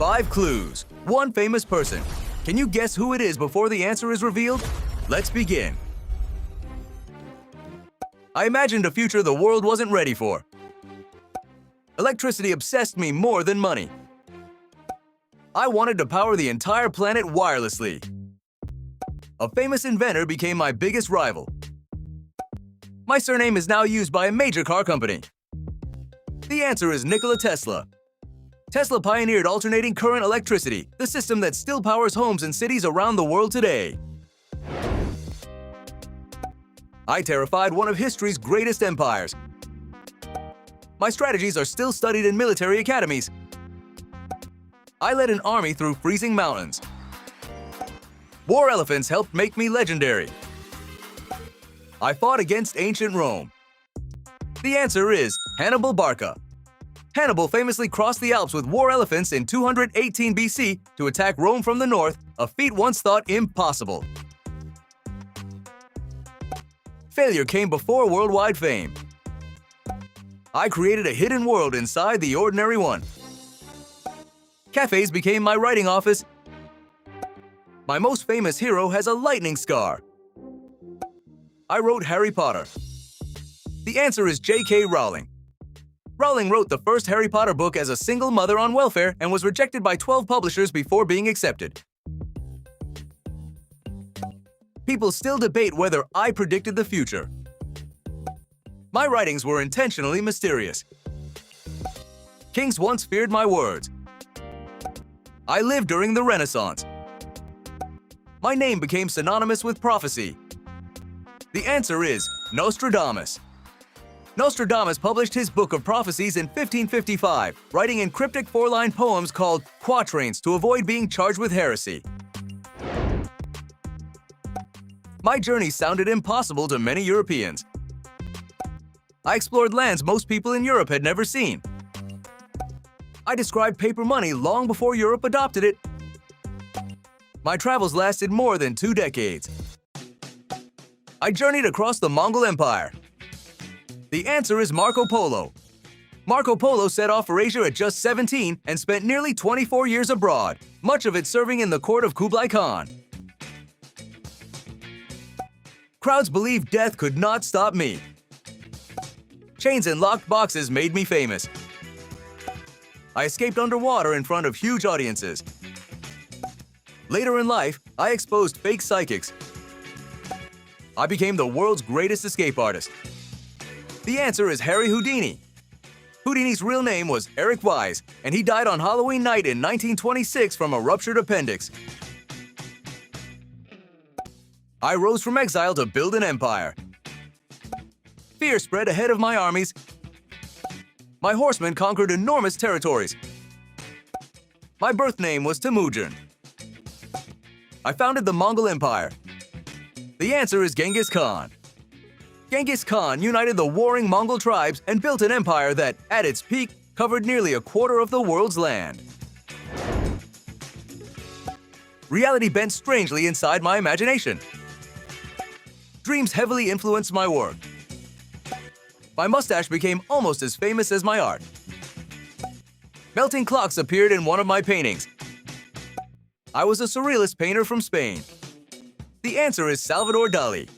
5 clues. 1 famous person. Can you guess who it is before the answer is revealed? Let's begin. I imagined a future the world wasn't ready for. Electricity obsessed me more than money. I wanted to power the entire planet wirelessly. A famous inventor became my biggest rival. My surname is now used by a major car company. The answer is Nikola Tesla. Tesla pioneered alternating current electricity, the system that still powers homes and cities around the world today. I terrified one of history's greatest empires. My strategies are still studied in military academies. I led an army through freezing mountains. War elephants helped make me legendary. I fought against ancient Rome. The answer is Hannibal Barca. Hannibal famously crossed the Alps with war elephants in 218 BC to attack Rome from the north, a feat once thought impossible. Failure came before worldwide fame. I created a hidden world inside the ordinary one. Cafes became my writing office. My most famous hero has a lightning scar. I wrote Harry Potter. The answer is J.K. Rowling. Rowling wrote the first Harry Potter book as a single mother on welfare and was rejected by 12 publishers before being accepted. People still debate whether I predicted the future. My writings were intentionally mysterious. Kings once feared my words. I lived during the Renaissance. My name became synonymous with prophecy. The answer is Nostradamus. Nostradamus published his book of prophecies in 1555, writing in cryptic 4-line poems called quatrains to avoid being charged with heresy. My journey sounded impossible to many Europeans. I explored lands most people in Europe had never seen. I described paper money long before Europe adopted it. My travels lasted more than 2 decades. I journeyed across the Mongol Empire. The answer is Marco Polo. Marco Polo set off for Asia at just 17 and spent nearly 24 years abroad, much of it serving in the court of Kublai Khan. Crowds believed death could not stop me. Chains and locked boxes made me famous. I escaped underwater in front of huge audiences. Later in life, I exposed fake psychics. I became the world's greatest escape artist. The answer is Harry Houdini. Houdini's real name was Eric Wise, and he died on Halloween night in 1926 from a ruptured appendix. I rose from exile to build an empire. Fear spread ahead of my armies. My horsemen conquered enormous territories. My birth name was Temujin. I founded the Mongol Empire. The answer is Genghis Khan. Genghis Khan united the warring Mongol tribes and built an empire that, at its peak, covered nearly a quarter of the world's land. Reality bent strangely inside my imagination. Dreams heavily influenced my work. My mustache became almost as famous as my art. Melting clocks appeared in one of my paintings. I was a surrealist painter from Spain. The answer is Salvador Dali.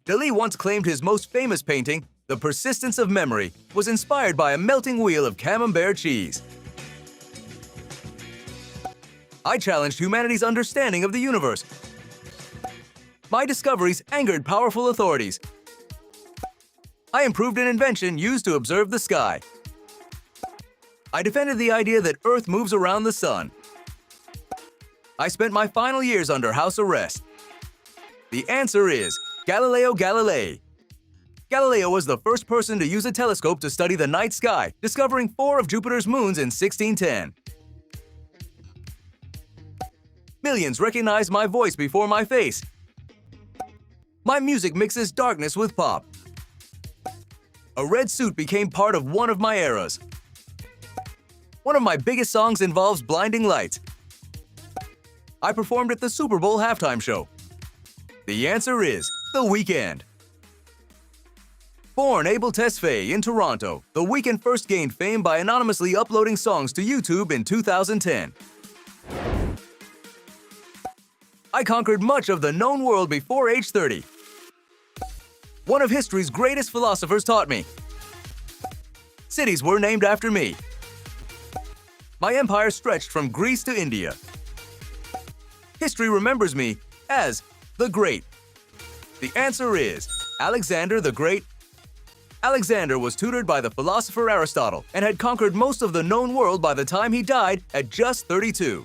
Dali once claimed his most famous painting, The Persistence of Memory, was inspired by a melting wheel of camembert cheese. I challenged humanity's understanding of the universe. My discoveries angered powerful authorities. I improved an invention used to observe the sky. I defended the idea that Earth moves around the sun. I spent my final years under house arrest. The answer is Galileo Galilei. Galileo was the first person to use a telescope to study the night sky, discovering 4 of Jupiter's moons in 1610. Millions recognize my voice before my face. My music mixes darkness with pop. A red suit became part of one of my eras. One of my biggest songs involves blinding lights. I performed at the Super Bowl halftime show. The answer is The Weeknd. Born Abel Tesfaye in Toronto, The Weeknd first gained fame by anonymously uploading songs to YouTube in 2010. I conquered much of the known world before age 30. One of history's greatest philosophers taught me. Cities were named after me. My empire stretched from Greece to India. History remembers me as the Great. The answer is Alexander the Great. Alexander was tutored by the philosopher Aristotle and had conquered most of the known world by the time he died at just 32.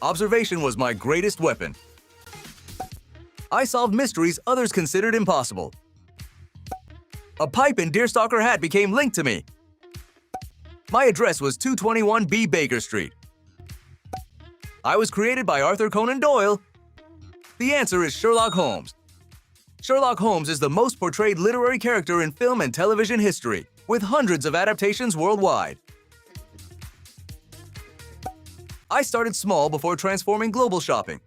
Observation was my greatest weapon. I solved mysteries others considered impossible. A pipe and deerstalker hat became linked to me. My address was 221B Baker Street. I was created by Arthur Conan Doyle. The answer is Sherlock Holmes. Sherlock Holmes is the most portrayed literary character in film and television history, with hundreds of adaptations worldwide. I started small before transforming global shopping.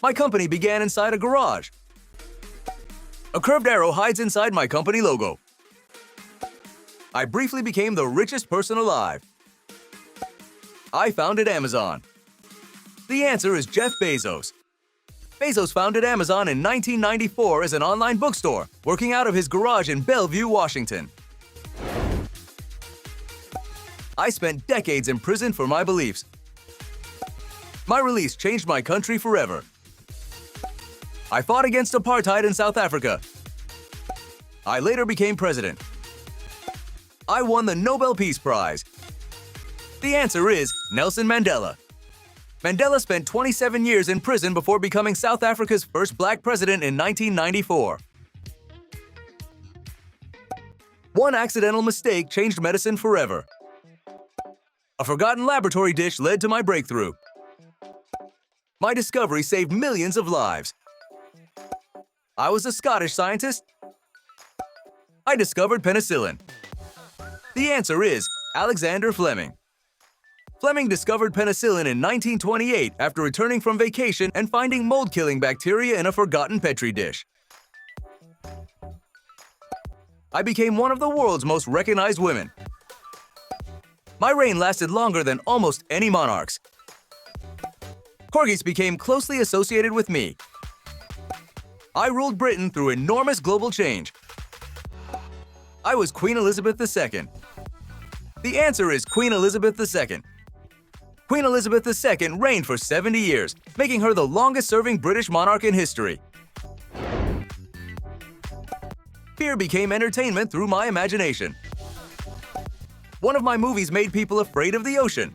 My company began inside a garage. A curved arrow hides inside my company logo. I briefly became the richest person alive. I founded Amazon. The answer is Jeff Bezos. Bezos founded Amazon in 1994 as an online bookstore, working out of his garage in Bellevue, Washington. I spent decades in prison for my beliefs. My release changed my country forever. I fought against apartheid in South Africa. I later became president. I won the Nobel Peace Prize. The answer is Nelson Mandela. Mandela spent 27 years in prison before becoming South Africa's first black president in 1994. One accidental mistake changed medicine forever. A forgotten laboratory dish led to my breakthrough. My discovery saved millions of lives. I was a Scottish scientist. I discovered penicillin. The answer is Alexander Fleming. Fleming discovered penicillin in 1928 after returning from vacation and finding mold-killing bacteria in a forgotten Petri dish. I became one of the world's most recognized women. My reign lasted longer than almost any monarch's. Corgis became closely associated with me. I ruled Britain through enormous global change. I was Queen Elizabeth II. The answer is Queen Elizabeth II. Queen Elizabeth II reigned for 70 years, making her the longest-serving British monarch in history. Fear became entertainment through my imagination. One of my movies made people afraid of the ocean.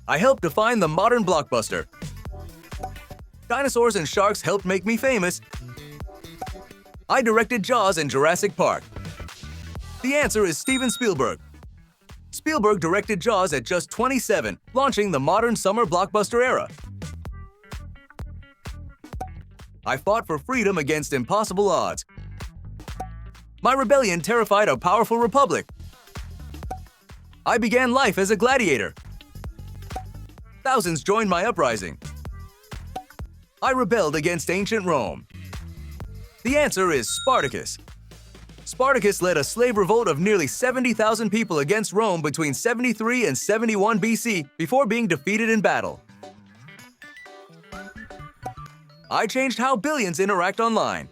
I helped define the modern blockbuster. Dinosaurs and sharks helped make me famous. I directed Jaws in Jurassic Park. The answer is Steven Spielberg. Spielberg directed Jaws at just 27, launching the modern summer blockbuster era. I fought for freedom against impossible odds. My rebellion terrified a powerful republic. I began life as a gladiator. Thousands joined my uprising. I rebelled against ancient Rome. The answer is Spartacus. Spartacus led a slave revolt of nearly 70,000 people against Rome between 73 and 71 BC before being defeated in battle. I changed how billions interact online.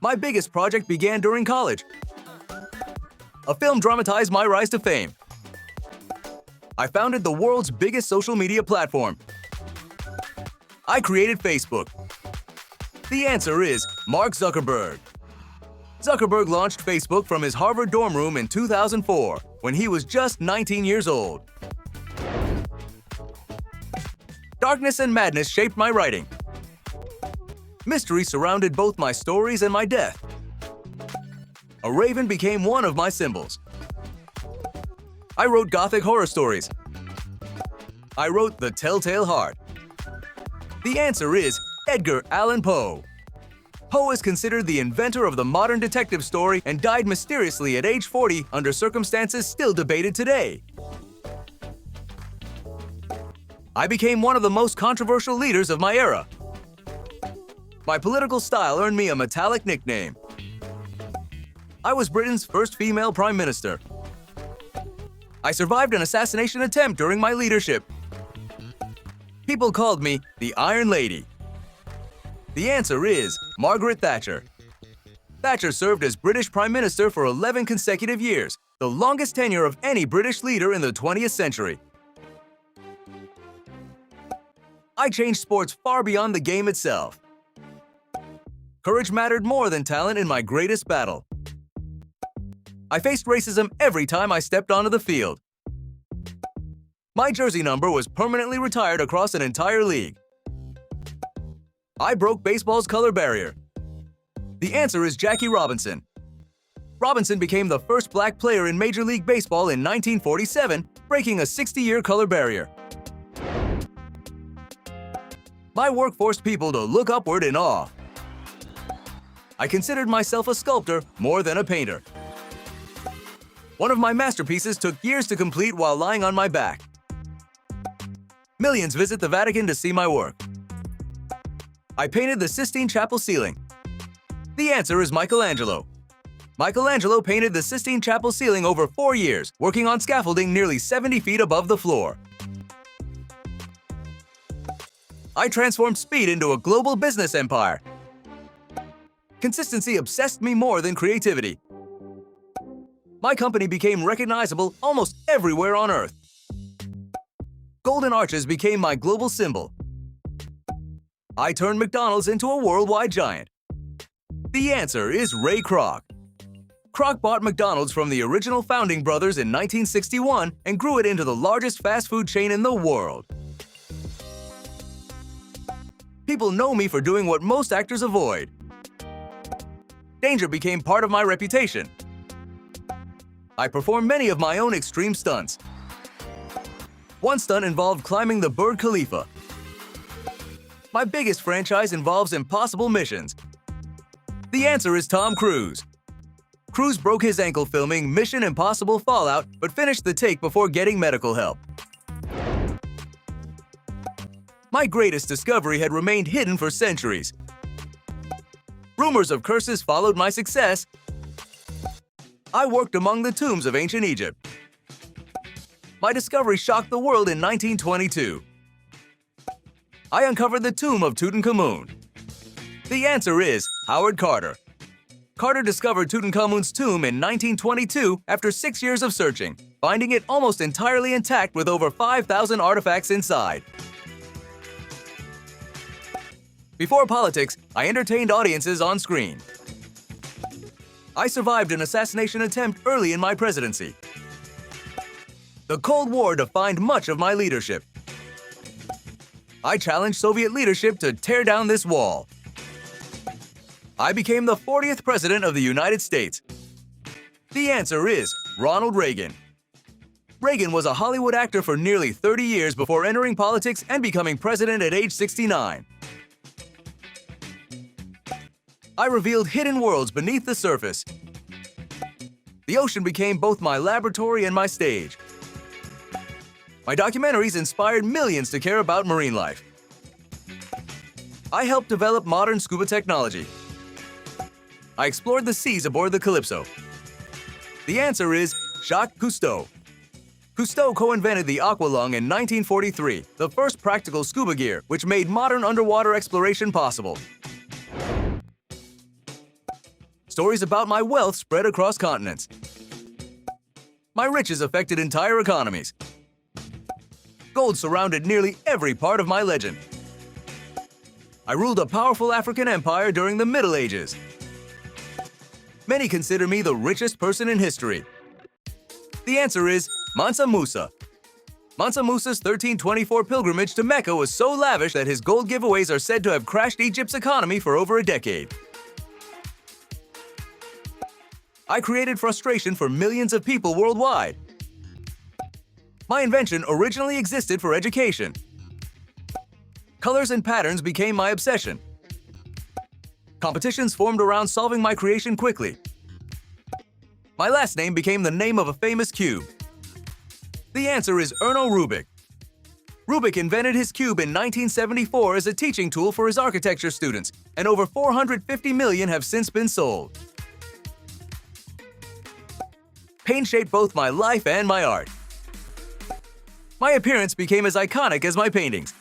My biggest project began during college. A film dramatized my rise to fame. I founded the world's biggest social media platform. I created Facebook. The answer is Mark Zuckerberg. Zuckerberg launched Facebook from his Harvard dorm room in 2004, when he was just 19 years old. Darkness and madness shaped my writing. Mystery surrounded both my stories and my death. A raven became one of my symbols. I wrote Gothic horror stories. I wrote The Telltale Heart. The answer is Edgar Allan Poe. Poe is considered the inventor of the modern detective story and died mysteriously at age 40 under circumstances still debated today. I became one of the most controversial leaders of my era. My political style earned me a metallic nickname. I was Britain's first female prime minister. I survived an assassination attempt during my leadership. People called me the Iron Lady. The answer is Margaret Thatcher. Thatcher served as British Prime Minister for 11 consecutive years, the longest tenure of any British leader in the 20th century. I changed sports far beyond the game itself. Courage mattered more than talent in my greatest battle. I faced racism every time I stepped onto the field. My jersey number was permanently retired across an entire league. I broke baseball's color barrier. The answer is Jackie Robinson. Robinson became the first black player in Major League Baseball in 1947, breaking a 60-year color barrier. My work forced people to look upward in awe. I considered myself a sculptor more than a painter. One of my masterpieces took years to complete while lying on my back. Millions visit the Vatican to see my work. I painted the Sistine Chapel ceiling. The answer is Michelangelo. Michelangelo painted the Sistine Chapel ceiling over 4 years, working on scaffolding nearly 70 feet above the floor. I transformed speed into a global business empire. Consistency obsessed me more than creativity. My company became recognizable almost everywhere on Earth. Golden arches became my global symbol. I turned McDonald's into a worldwide giant. The answer is Ray Kroc. Kroc bought McDonald's from the original founding brothers in 1961 and grew it into the largest fast food chain in the world. People know me for doing what most actors avoid. Danger became part of my reputation. I performed many of my own extreme stunts. One stunt involved climbing the Burj Khalifa. My biggest franchise involves impossible missions. The answer is Tom Cruise. Cruise broke his ankle filming Mission Impossible Fallout, but finished the take before getting medical help. My greatest discovery had remained hidden for centuries. Rumors of curses followed my success. I worked among the tombs of ancient Egypt. My discovery shocked the world in 1922. I uncovered the tomb of Tutankhamun. The answer is Howard Carter. Carter discovered Tutankhamun's tomb in 1922 after 6 years of searching, finding it almost entirely intact with over 5,000 artifacts inside. Before politics, I entertained audiences on screen. I survived an assassination attempt early in my presidency. The Cold War defined much of my leadership. I challenged Soviet leadership to tear down this wall. I became the 40th President of the United States. The answer is Ronald Reagan. Reagan was a Hollywood actor for nearly 30 years before entering politics and becoming president at age 69. I revealed hidden worlds beneath the surface. The ocean became both my laboratory and my stage. My documentaries inspired millions to care about marine life. I helped develop modern scuba technology. I explored the seas aboard the Calypso. The answer is Jacques Cousteau. Cousteau co-invented the aqualung in 1943, the first practical scuba gear, which made modern underwater exploration possible. Stories about my wealth spread across continents. My riches affected entire economies. Gold surrounded nearly every part of my legend. I ruled a powerful African empire during the Middle Ages. Many consider me the richest person in history. The answer is Mansa Musa. Mansa Musa's 1324 pilgrimage to Mecca was so lavish that his gold giveaways are said to have crashed Egypt's economy for over a decade. I created frustration for millions of people worldwide. My invention originally existed for education. Colors and patterns became my obsession. Competitions formed around solving my creation quickly. My last name became the name of a famous cube. The answer is Erno Rubik. Rubik invented his cube in 1974 as a teaching tool for his architecture students, and over 450 million have since been sold. Paint shaped both my life and my art. My appearance became as iconic as my paintings.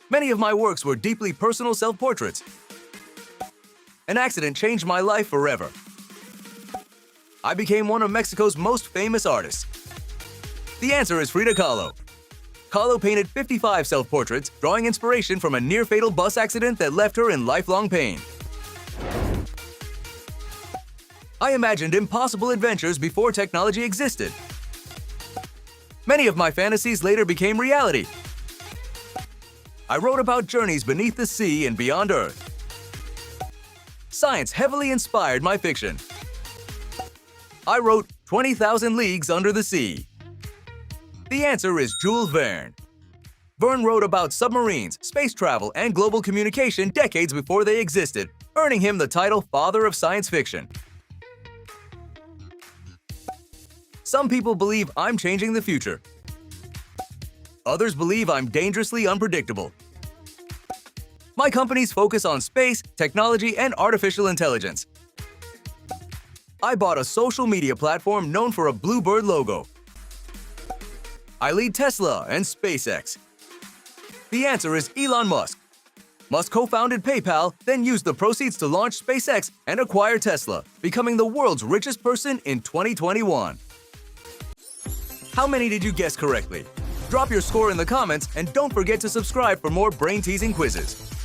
Many of my works were deeply personal self-portraits. An accident changed my life forever. I became one of Mexico's most famous artists. The answer is Frida Kahlo. Kahlo painted 55 self-portraits, drawing inspiration from a near-fatal bus accident that left her in lifelong pain. I imagined impossible adventures before technology existed. Many of my fantasies later became reality. I wrote about journeys beneath the sea and beyond Earth. Science heavily inspired my fiction. I wrote 20,000 Leagues Under the Sea. The answer is Jules Verne. Verne wrote about submarines, space travel, and global communication decades before they existed, earning him the title Father of Science Fiction. Some people believe I'm changing the future. Others believe I'm dangerously unpredictable. My companies focus on space, technology, and artificial intelligence. I bought a social media platform known for a bluebird logo. I lead Tesla and SpaceX. The answer is Elon Musk. Musk co-founded PayPal, then used the proceeds to launch SpaceX and acquire Tesla, becoming the world's richest person in 2021. How many did you guess correctly? Drop your score in the comments and don't forget to subscribe for more brain-teasing quizzes.